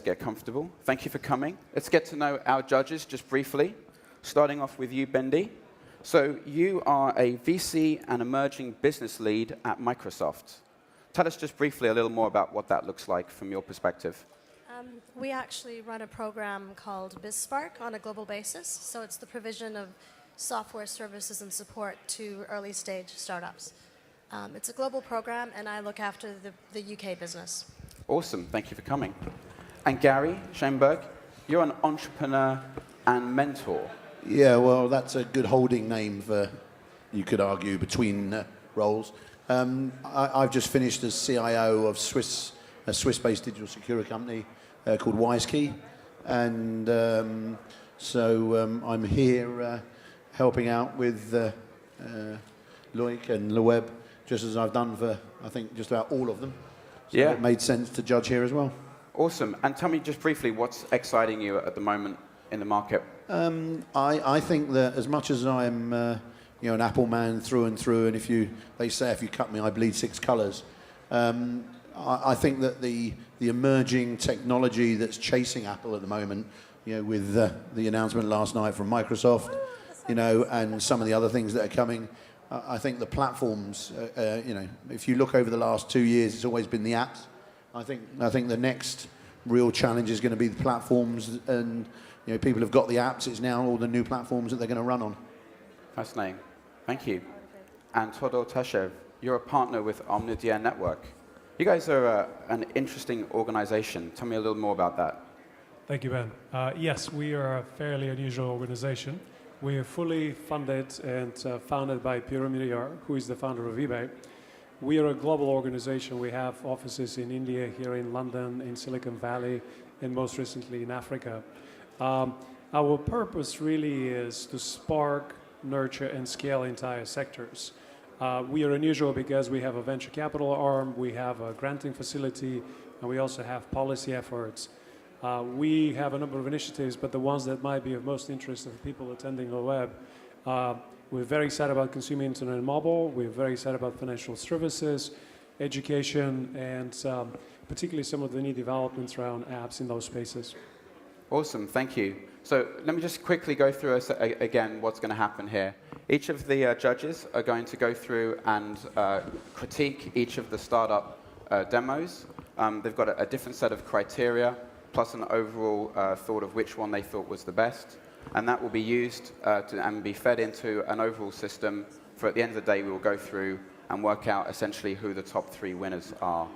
get comfortable. Thank you for coming. Let's get to know our judges just briefly, starting off with you, Bendy. So you are a VC and emerging business lead at Microsoft. Tell us just briefly a little more about what that looks like from your perspective. We actually run a program called BizSpark on a global basis. So it's the provision of software services and support to early stage startups. It's a global program, and I look after the UK business. Awesome. Thank you for coming. And Gary Schoenberg, you're an entrepreneur and mentor. Yeah, well, that's a good holding name for, you could argue, between roles. I've just finished as CIO of a Swiss-based digital security company called WiseKey. And so I'm here helping out with Loic and LeWeb, just as I've done for, I think, just about all of them. So yeah. It made sense to judge here as well. Awesome. And tell me just briefly, what's exciting you at the moment in the market? I think that as much as I'm an Apple man through and through, and they say if you cut me, I bleed 6 colours, I think that the emerging technology that's chasing Apple at the moment, with the announcement last night from Microsoft, and some of the other things that are coming, I think the platforms, if you look over the last 2 years, it's always been the apps. I think the next real challenge is going to be the platforms, and people have got the apps. It's now all the new platforms that they're going to run on. Fascinating. Thank you. And Todor Tashev, you're a partner with Omnidia Network. You guys are an interesting organization. Tell me a little more about that. Thank you, Ben. Yes, we are a fairly unusual organization. We are fully funded and founded by Piero Miglior, who is the founder of eBay. We are a global organization. We have offices in India, here in London, in Silicon Valley, and most recently in Africa. Our purpose really is to spark, nurture, and scale entire sectors. We are unusual because we have a venture capital arm, we have a granting facility, and we also have policy efforts. We have a number of initiatives, but the ones that might be of most interest to the people attending LeWeb, we're very excited about consumer internet and mobile, we're very excited about financial services, education, and particularly some of the new developments around apps in those spaces. Awesome, thank you. So let me just quickly go through again what's going to happen here. Each of the judges are going to go through and critique each of the startup demos. They've got a different set of criteria, plus an overall thought of which one they thought was the best. And that will be used and be fed into an overall system for, at the end of the day, we will go through and work out essentially who the top 3 winners are.